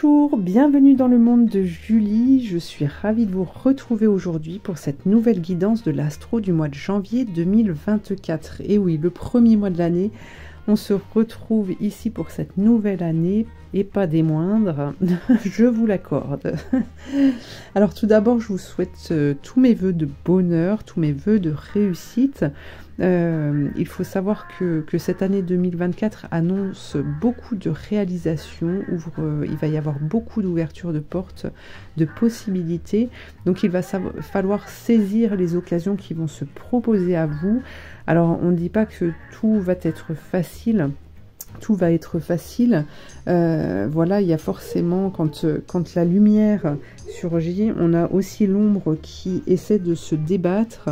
Bonjour, bienvenue dans le monde de Julie. Je suis ravie de vous retrouver aujourd'hui pour cette nouvelle guidance de l'astro du mois de janvier 2024. Et oui, le premier mois de l'année, on se retrouve ici pour cette nouvelle année et pas des moindres, je vous l'accorde. Alors tout d'abord, je vous souhaite tous mes vœux de bonheur, tous mes vœux de réussite. Il faut savoir que cette année 2024 annonce beaucoup de réalisations, il va y avoir beaucoup d'ouverture de portes, de possibilités. Donc il va falloir saisir les occasions qui vont se proposer à vous. Alors on ne dit pas que tout va être facile. Tout va être facile. Voilà, il y a forcément, quand la lumière surgit, on a aussi l'ombre qui essaie de se débattre.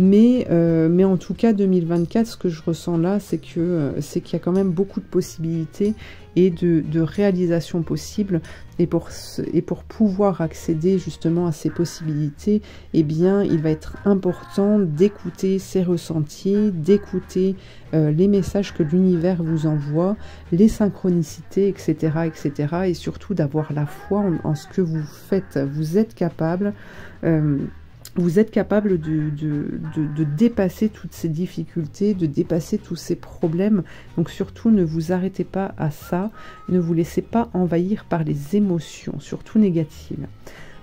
Mais en tout cas, 2024, ce que je ressens là, c'est qu'il y a quand même beaucoup de possibilités et de réalisations possibles. Et pour pouvoir accéder justement à ces possibilités, eh bien, il va être important d'écouter ses ressentis, d'écouter les messages que l'univers vous envoie, les synchronicités, etc., etc. Et surtout d'avoir la foi en ce que vous faites. Vous êtes capable. Vous êtes capable de dépasser toutes ces difficultés, de dépasser tous ces problèmes. Donc surtout, ne vous arrêtez pas à ça. Ne vous laissez pas envahir par les émotions, surtout négatives.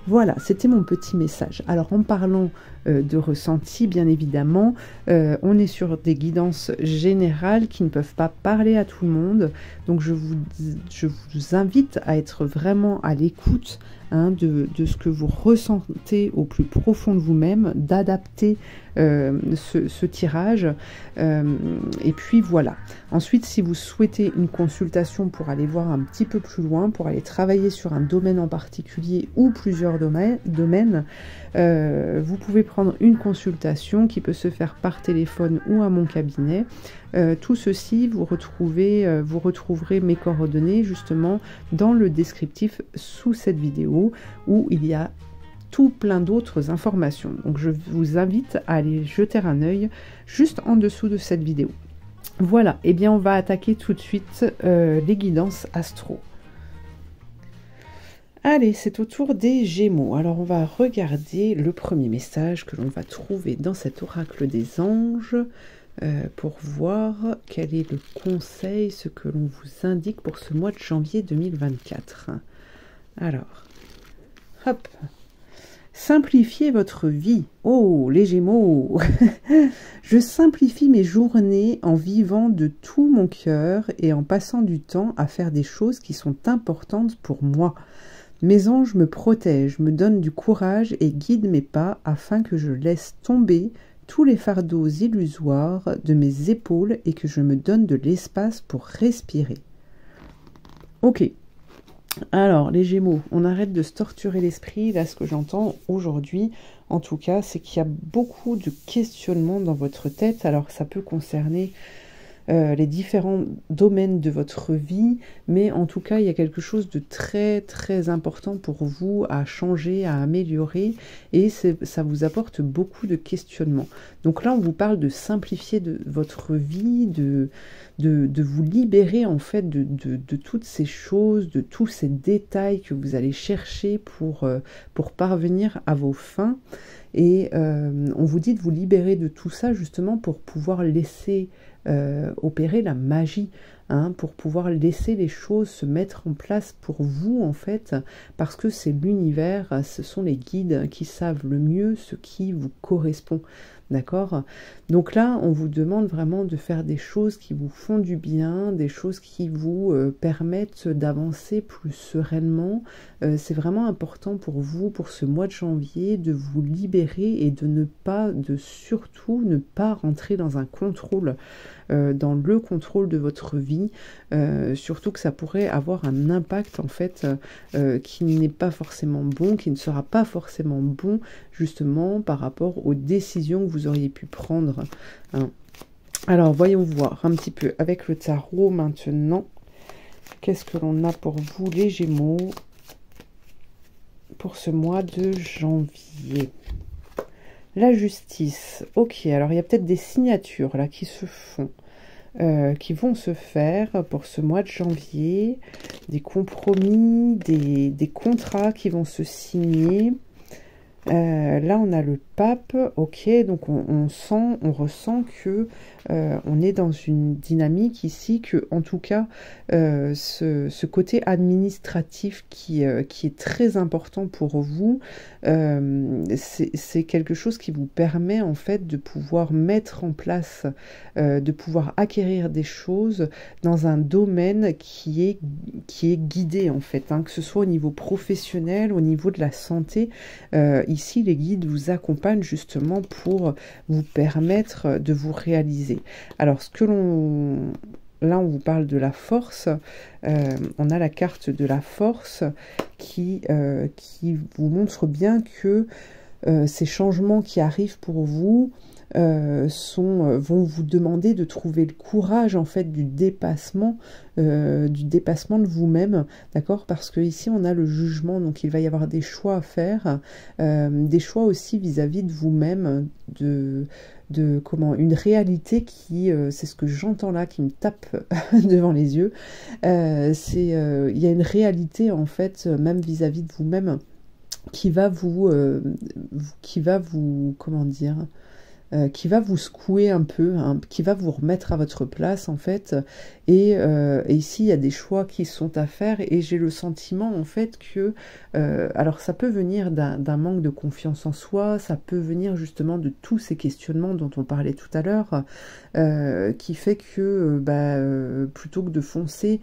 Voilà, c'était mon petit message. Alors en parlant de ressenti, bien évidemment, on est sur des guidances générales qui ne peuvent pas parler à tout le monde. Donc je vous invite à être vraiment à l'écoute de ce que vous ressentez au plus profond de vous-même, d'adapter ce tirage. Et puis voilà. Ensuite, si vous souhaitez une consultation pour aller voir un petit peu plus loin, pour aller travailler sur un domaine en particulier ou plusieurs domaines, vous pouvez prendre une consultation qui peut se faire par téléphone ou à mon cabinet. Tout ceci, vous retrouverez mes coordonnées justement dans le descriptif sous cette vidéo où il y a tout plein d'autres informations. Donc je vous invite à aller jeter un œil juste en dessous de cette vidéo. Voilà, et bien on va attaquer tout de suite les guidances astro. Allez, c'est au tour des Gémeaux. Alors, on va regarder le premier message que l'on va trouver dans cet oracle des anges pour voir quel est le conseil, ce que l'on vous indique pour ce mois de janvier 2024. Alors, hop. Simplifiez votre vie. Oh, les Gémeaux. Je simplifie mes journées en vivant de tout mon cœur et en passant du temps à faire des choses qui sont importantes pour moi. Mes anges me protègent, me donnent du courage et guident mes pas afin que je laisse tomber tous les fardeaux illusoires de mes épaules et que je me donne de l'espace pour respirer. Ok. Alors, les Gémeaux, on arrête de se torturer l'esprit. Là, ce que j'entends aujourd'hui, en tout cas, c'est qu'il y a beaucoup de questionnements dans votre tête. Alors, ça peut concerner les différents domaines de votre vie, mais en tout cas, il y a quelque chose de très, très important pour vous à changer, à améliorer, et ça vous apporte beaucoup de questionnements. Donc là, on vous parle de simplifier votre vie, de vous libérer en fait de toutes ces choses, de tous ces détails que vous allez chercher pour parvenir à vos fins. Et on vous dit de vous libérer de tout ça justement pour pouvoir laisser opérer la magie, pour pouvoir laisser les choses se mettre en place pour vous en fait, parce que c'est l'univers, ce sont les guides qui savent le mieux ce qui vous correspond. D'accord? Donc là, on vous demande vraiment de faire des choses qui vous font du bien, des choses qui vous permettent d'avancer plus sereinement. C'est vraiment important pour vous, pour ce mois de janvier, de vous libérer et surtout ne pas rentrer dans un contrôle, dans le contrôle de votre vie. Surtout que ça pourrait avoir un impact en fait qui n'est pas forcément bon, qui ne sera pas forcément bon justement par rapport aux décisions que vous auriez pu prendre. Alors voyons voir un petit peu avec le tarot maintenant. Qu'est-ce que l'on a pour vous les Gémeaux pour ce mois de janvier? La justice. Ok, alors il y a peut-être des signatures là qui se font. qui vont se faire pour ce mois de janvier, des compromis, des contrats qui vont se signer. Là, on a le pape, ok, donc on sent, on ressent que on est dans une dynamique ici, que en tout cas, ce côté administratif qui est très important pour vous, c'est quelque chose qui vous permet en fait de pouvoir mettre en place, de pouvoir acquérir des choses dans un domaine qui est guidé en fait, hein, que ce soit au niveau professionnel, au niveau de la santé. Ici, les guides vous accompagnent justement pour vous permettre de vous réaliser. Alors, là, on vous parle de la force. On a la carte de la force qui vous montre bien que ces changements qui arrivent pour vous vont vous demander de trouver le courage en fait du dépassement de vous-même, d'accord? Parce que ici on a le jugement, donc il va y avoir des choix à faire, des choix aussi vis-à-vis de vous-même, une réalité qui, c'est ce que j'entends là, qui me tape devant les yeux. Il y a une réalité en fait, même vis-à-vis de vous-même, qui va vous, comment dire, qui va vous secouer un peu, hein, qui va vous remettre à votre place en fait. Et ici, il y a des choix qui sont à faire et j'ai le sentiment en fait que, alors ça peut venir d'un manque de confiance en soi, ça peut venir justement de tous ces questionnements dont on parlait tout à l'heure, qui fait que plutôt que de foncer,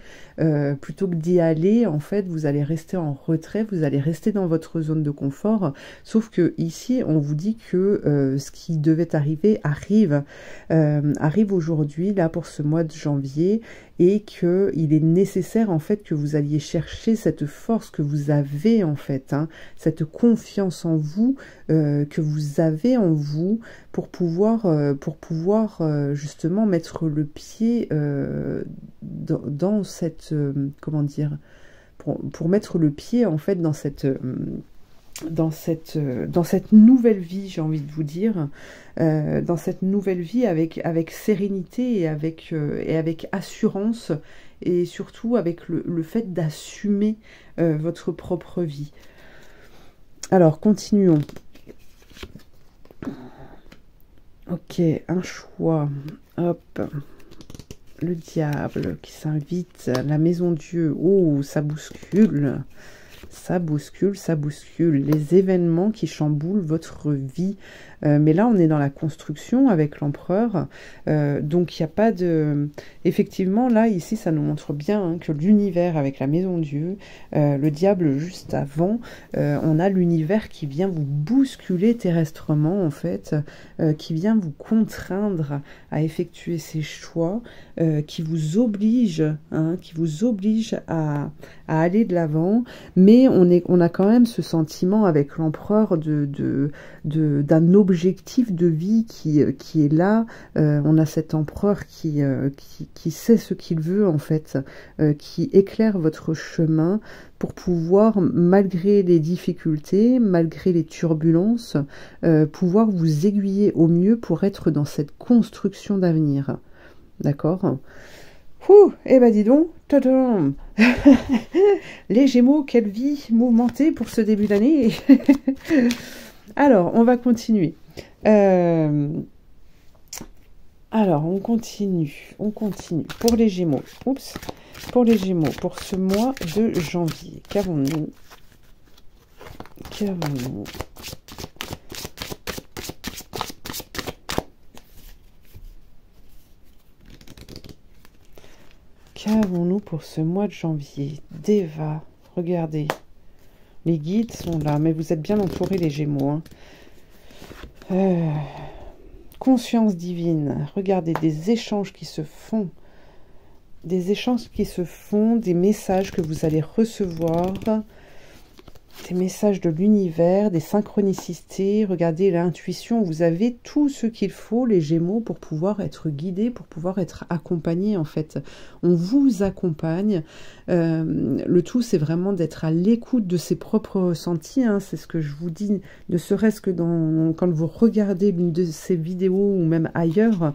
plutôt que d'y aller, en fait, vous allez rester en retrait, vous allez rester dans votre zone de confort, sauf que ici, on vous dit que ce qui devait arriver arrive aujourd'hui, là, pour ce mois de janvier, et qu'il est nécessaire en fait que vous alliez chercher cette force que vous avez en fait, hein, cette confiance en vous que vous avez en vous pour pouvoir justement mettre le pied dans cette comment dire, pour mettre le pied en fait dans cette nouvelle vie, j'ai envie de vous dire, dans cette nouvelle vie avec sérénité et avec assurance, et surtout avec le fait d'assumer votre propre vie. Alors, continuons. Ok, un choix. Hop. Le diable qui s'invite, la maison Dieu. Oh, ça bouscule. Ça bouscule, ça bouscule. Les événements qui chamboulent votre vie. Mais là, on est dans la construction avec l'empereur. Donc, il n'y a pas de... Effectivement, là, ici, ça nous montre bien hein, que l'univers avec la maison Dieu, le diable juste avant, on a l'univers qui vient vous bousculer terrestrement, en fait, qui vient vous contraindre à effectuer ces choix, qui vous oblige à aller de l'avant. Mais on a quand même ce sentiment avec l'empereur d'un objectif de vie qui est là. On a cet empereur qui sait ce qu'il veut en fait, qui éclaire votre chemin pour pouvoir, malgré les difficultés, malgré les turbulences, pouvoir vous aiguiller au mieux pour être dans cette construction d'avenir. D'accord ? Ouh, eh ben dis donc, tadam. Les Gémeaux, quelle vie mouvementée pour ce début d'année. Alors, on va continuer. Alors, on continue. Pour les Gémeaux, pour les Gémeaux, pour ce mois de janvier, qu'avons-nous? Qu'avons-nous pour ce mois de janvier? Deva, regardez. Les guides sont là, mais vous êtes bien entourés, les Gémeaux. Hein. Conscience divine. Regardez, des échanges qui se font. Des messages que vous allez recevoir. des messages de l'univers, des synchronicités, regardez l'intuition, vous avez tout ce qu'il faut, les Gémeaux, pour pouvoir être guidés, pour pouvoir être accompagnés en fait. On vous accompagne, le tout c'est vraiment d'être à l'écoute de ses propres ressentis, hein. C'est ce que je vous dis, ne serait-ce que quand vous regardez l'une de ces vidéos ou même ailleurs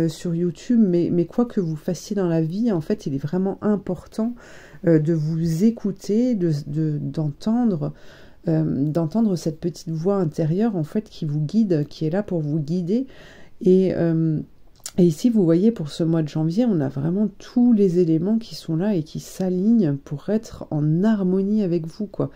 sur YouTube, mais quoi que vous fassiez dans la vie, en fait il est vraiment important de vous écouter, d'entendre cette petite voix intérieure en fait qui vous guide, qui est là pour vous guider. Et ici, vous voyez, pour ce mois de janvier, on a vraiment tous les éléments qui sont là et qui s'alignent pour être en harmonie avec vous, quoi.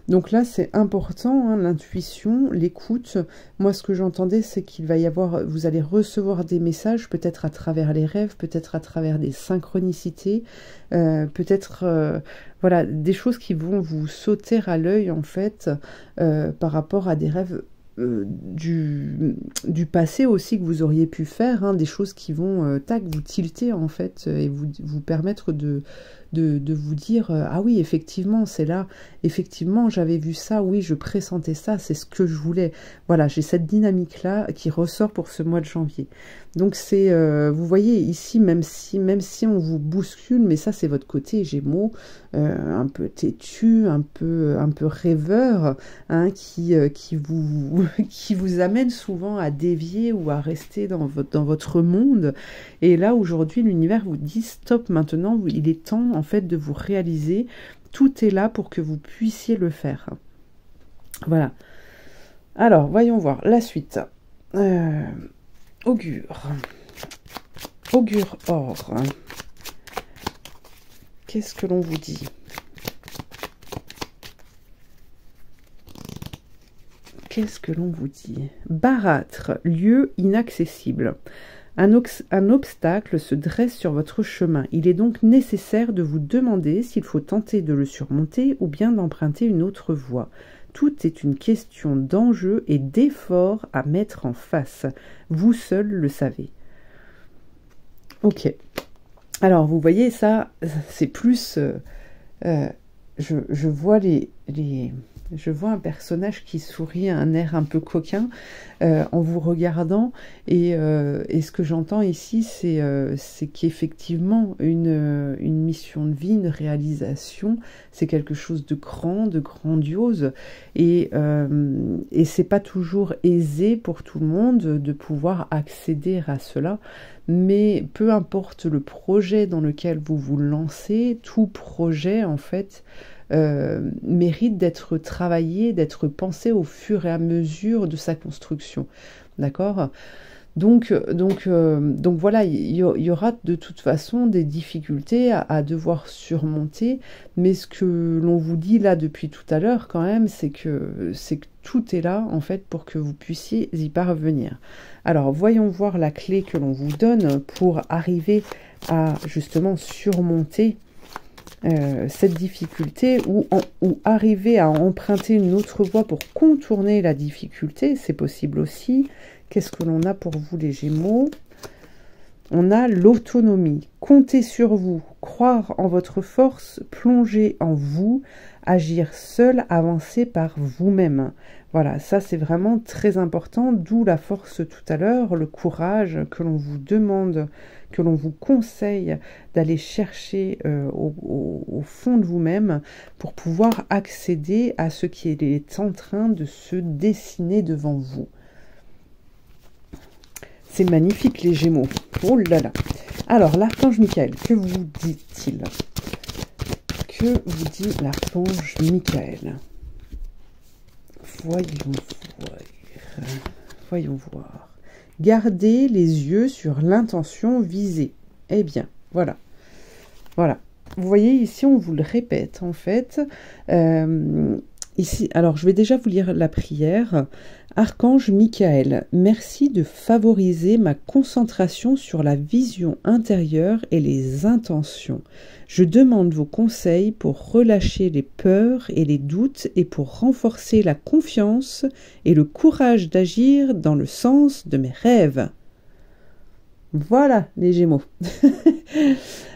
Donc là, c'est important, hein, l'intuition, l'écoute. Moi, ce que j'entendais, c'est qu'il va y avoir, vous allez recevoir des messages, peut-être à travers les rêves, peut-être à travers des synchronicités, peut-être, voilà, des choses qui vont vous sauter à l'œil, en fait, par rapport à des rêves du passé aussi que vous auriez pu faire, hein, des choses qui vont tac, vous tilter en fait et vous permettre de vous dire ah oui effectivement c'est là, effectivement j'avais vu ça, oui je pressentais ça, c'est ce que je voulais. Voilà, j'ai cette dynamique là qui ressort pour ce mois de janvier. Donc c'est vous voyez ici, même si on vous bouscule, mais ça c'est votre côté Gémeaux, un peu têtu, un peu rêveur, hein, qui vous amène souvent à dévier ou à rester dans votre monde. Et là aujourd'hui l'univers vous dit stop, maintenant il est temps en fait de vous réaliser, tout est là pour que vous puissiez le faire. Voilà. Alors voyons voir la suite. Augure or. Qu'est-ce que l'on vous dit? Qu'est-ce que l'on vous dit? Baraître, lieu inaccessible. Un obstacle se dresse sur votre chemin. Il est donc nécessaire de vous demander s'il faut tenter de le surmonter ou bien d'emprunter une autre voie. Tout est une question d'enjeu et d'effort à mettre en face. Vous seul le savez. Ok. Alors, vous voyez, ça, c'est plus... je vois je vois un personnage qui sourit, un air un peu coquin en vous regardant, et ce que j'entends ici, c'est qu'effectivement une mission de vie, une réalisation, c'est quelque chose de grand, de grandiose, et c'est pas toujours aisé pour tout le monde de pouvoir accéder à cela, mais peu importe le projet dans lequel vous vous lancez, tout projet en fait mérite d'être travaillé, d'être pensé au fur et à mesure de sa construction. D'accord ? Donc voilà, il y aura de toute façon des difficultés à devoir surmonter, mais ce que l'on vous dit là depuis tout à l'heure quand même, c'est que tout est là en fait pour que vous puissiez y parvenir. Alors voyons voir la clé que l'on vous donne pour arriver à justement surmonter cette difficulté, ou arriver à emprunter une autre voie pour contourner la difficulté, c'est possible aussi. Qu'est-ce que l'on a pour vous les Gémeaux? On a l'autonomie, compter sur vous, croire en votre force, plonger en vous, agir seul, avancer par vous-même. Voilà, ça c'est vraiment très important, d'où la force tout à l'heure, le courage que l'on vous demande, que l'on vous conseille d'aller chercher au fond de vous-même pour pouvoir accéder à ce qui est en train de se dessiner devant vous. C'est magnifique les Gémeaux. Oh là là. Alors, l'archange Michael, que vous dit-il? Que vous dit l'archange Michael? Voyons voir. Gardez les yeux sur l'intention visée. Eh bien, voilà. Voilà. Vous voyez, ici, on vous le répète, en fait. Ici, alors, je vais déjà vous lire la prière. Archange Michael, merci de favoriser ma concentration sur la vision intérieure et les intentions. Je demande vos conseils pour relâcher les peurs et les doutes et pour renforcer la confiance et le courage d'agir dans le sens de mes rêves. Voilà les Gémeaux.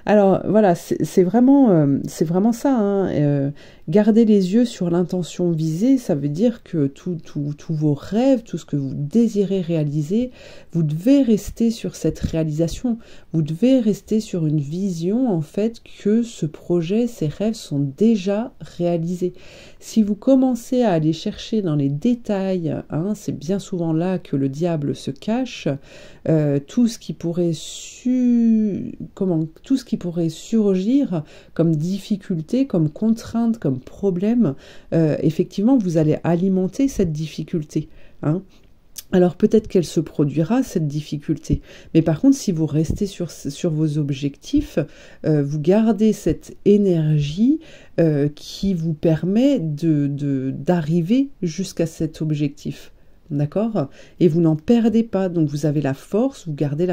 Alors voilà, c'est vraiment ça, hein. Garder les yeux sur l'intention visée, ça veut dire que tous vos rêves, tout ce que vous désirez réaliser, vous devez rester sur cette réalisation. Vous devez rester sur une vision, en fait, que ce projet, ces rêves sont déjà réalisés. Si vous commencez à aller chercher dans les détails, hein, c'est bien souvent là que le diable se cache, tout ce qui pourrait surgir comme difficulté, comme contrainte, comme problème, effectivement, vous allez alimenter cette difficulté, hein. Alors peut-être qu'elle se produira, cette difficulté. Mais par contre, si vous restez sur vos objectifs, vous gardez cette énergie qui vous permet d'arriver jusqu'à cet objectif. D'accord? Et vous n'en perdez pas. Donc vous avez la force, vous gardez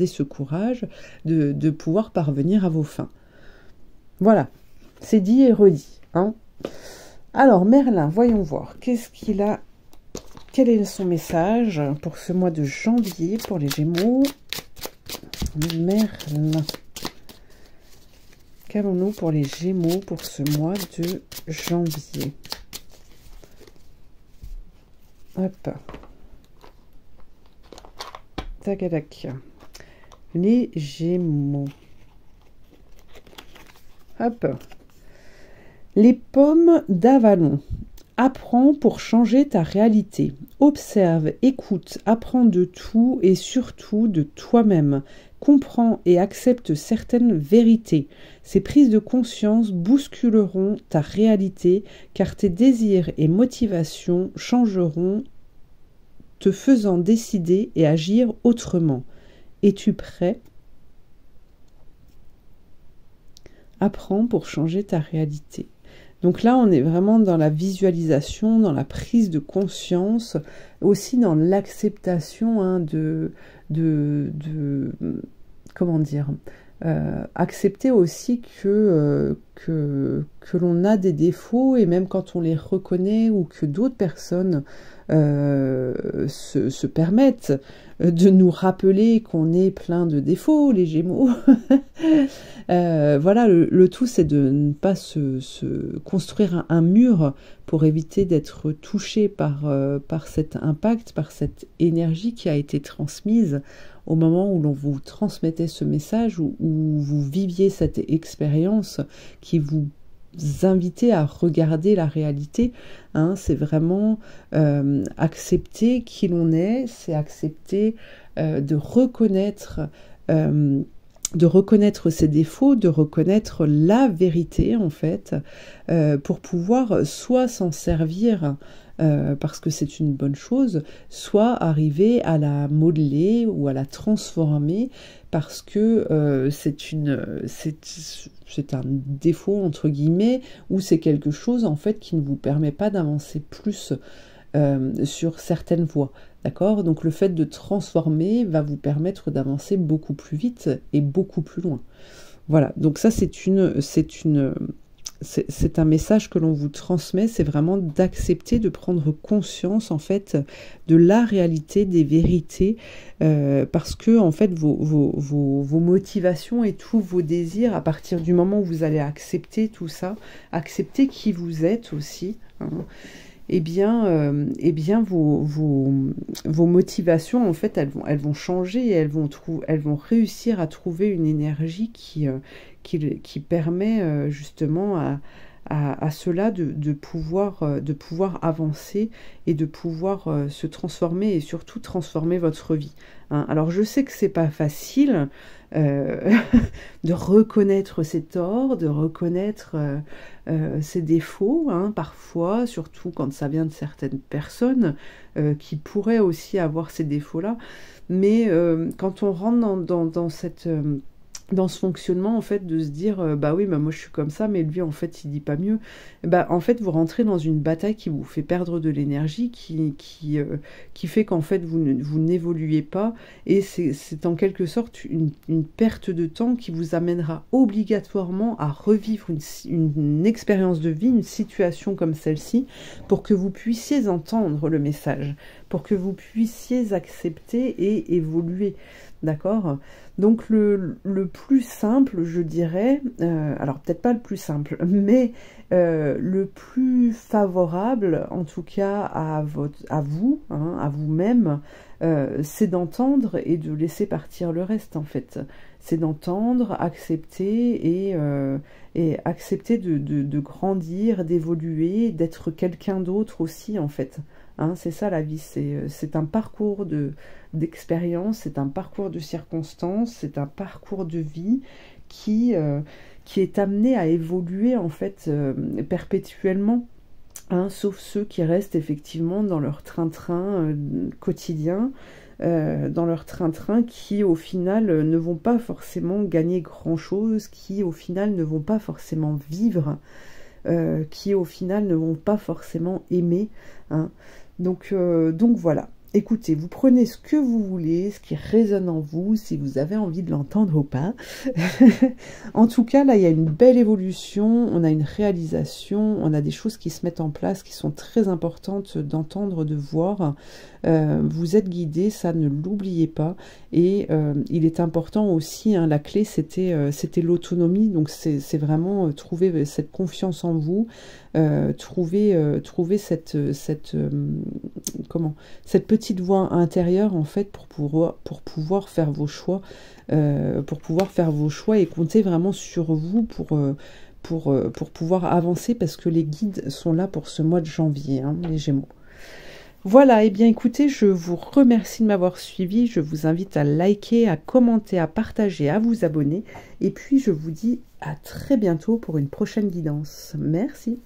ce courage de pouvoir parvenir à vos fins. Voilà, c'est dit et redit, hein. Alors Merlin, voyons voir, qu'est-ce qu'il a, quel est son message pour ce mois de janvier pour les Gémeaux? Merlin, qu'avons-nous pour les Gémeaux pour ce mois de janvier? Hop, tac tac, les Gémeaux. Hop. Les pommes d'Avalon. Apprends pour changer ta réalité. Observe, écoute, apprends de tout et surtout de toi-même. Comprends et accepte certaines vérités. Ces prises de conscience bousculeront ta réalité car tes désirs et motivations changeront, te faisant décider et agir autrement. Es-tu prêt ? Apprends pour changer ta réalité. Donc là, on est vraiment dans la visualisation, dans la prise de conscience, aussi dans l'acceptation, hein, comment dire, accepter aussi que l'on a des défauts, et même quand on les reconnaît ou que d'autres personnes se permettent de nous rappeler qu'on est plein de défauts, les Gémeaux. Voilà, le tout, c'est de ne pas se construire un mur pour éviter d'être touché par cet impact, par cette énergie qui a été transmise au moment où l'on vous transmettait ce message, où vous viviez cette expérience qui vous invitait à regarder la réalité, hein. C'est vraiment accepter qui l'on est, c'est accepter de reconnaître ses défauts, de reconnaître la vérité en fait, pour pouvoir soit s'en servir parce que c'est une bonne chose, soit arriver à la modeler ou à la transformer parce que c'est un défaut entre guillemets, ou c'est quelque chose en fait qui ne vous permet pas d'avancer plus sur certaines voies. D'accord? Donc le fait de transformer va vous permettre d'avancer beaucoup plus vite et beaucoup plus loin. Voilà, donc ça c'est un message que l'on vous transmet, c'est vraiment d'accepter de prendre conscience en fait de la réalité, des vérités, parce que en fait vos motivations et tous vos désirs, à partir du moment où vous allez accepter tout ça, accepter qui vous êtes aussi, hein, eh bien vos motivations en fait elles vont changer et elles vont réussir à trouver une énergie qui permet justement à cela de pouvoir avancer et de pouvoir se transformer et surtout transformer votre vie, hein. Alors je sais que c'est pas facile de reconnaître ses torts, de reconnaître ses défauts, hein, parfois, surtout quand ça vient de certaines personnes qui pourraient aussi avoir ces défauts-là. Mais quand on rentre dans ce fonctionnement en fait de se dire bah oui bah moi je suis comme ça mais lui en fait il dit pas mieux, bah en fait vous rentrez dans une bataille qui vous fait perdre de l'énergie, qui fait qu'en fait vous n'évoluez pas, et c'est en quelque sorte une perte de temps qui vous amènera obligatoirement à revivre une expérience de vie, une situation comme celle-ci, pour que vous puissiez entendre le message, pour que vous puissiez accepter et évoluer. D'accord? Donc le plus simple, je dirais, alors peut-être pas le plus simple, mais le plus favorable, en tout cas à vous, hein, à vous-même, c'est d'entendre et de laisser partir le reste, en fait. C'est d'entendre, accepter et accepter de grandir, d'évoluer, d'être quelqu'un d'autre aussi, en fait. Hein, c'est ça la vie, c'est un parcours d'expérience, c'est un parcours de circonstances, c'est un parcours de vie qui est amené à évoluer en fait perpétuellement. Hein, sauf ceux qui restent effectivement dans leur train-train quotidien, dans leur train-train qui au final ne vont pas forcément gagner grand-chose, qui au final ne vont pas forcément vivre, qui au final ne vont pas forcément aimer. Hein. Donc voilà. Écoutez, vous prenez ce que vous voulez, ce qui résonne en vous, si vous avez envie de l'entendre ou pas. En tout cas, là, il y a une belle évolution, on a une réalisation, on a des choses qui se mettent en place, qui sont très importantes d'entendre, de voir. Vous êtes guidé, ça ne l'oubliez pas. Et il est important aussi, hein, la clé, c'était l'autonomie. Donc c'est vraiment trouver cette confiance en vous, trouver cette petite voix intérieure en fait pour pouvoir faire vos choix, et compter vraiment sur vous pour pouvoir avancer, parce que les guides sont là pour ce mois de janvier, hein, les Gémeaux. Voilà, et bien écoutez, je vous remercie de m'avoir suivi, je vous invite à liker, à commenter, à partager, à vous abonner, et puis je vous dis à très bientôt pour une prochaine guidance. Merci.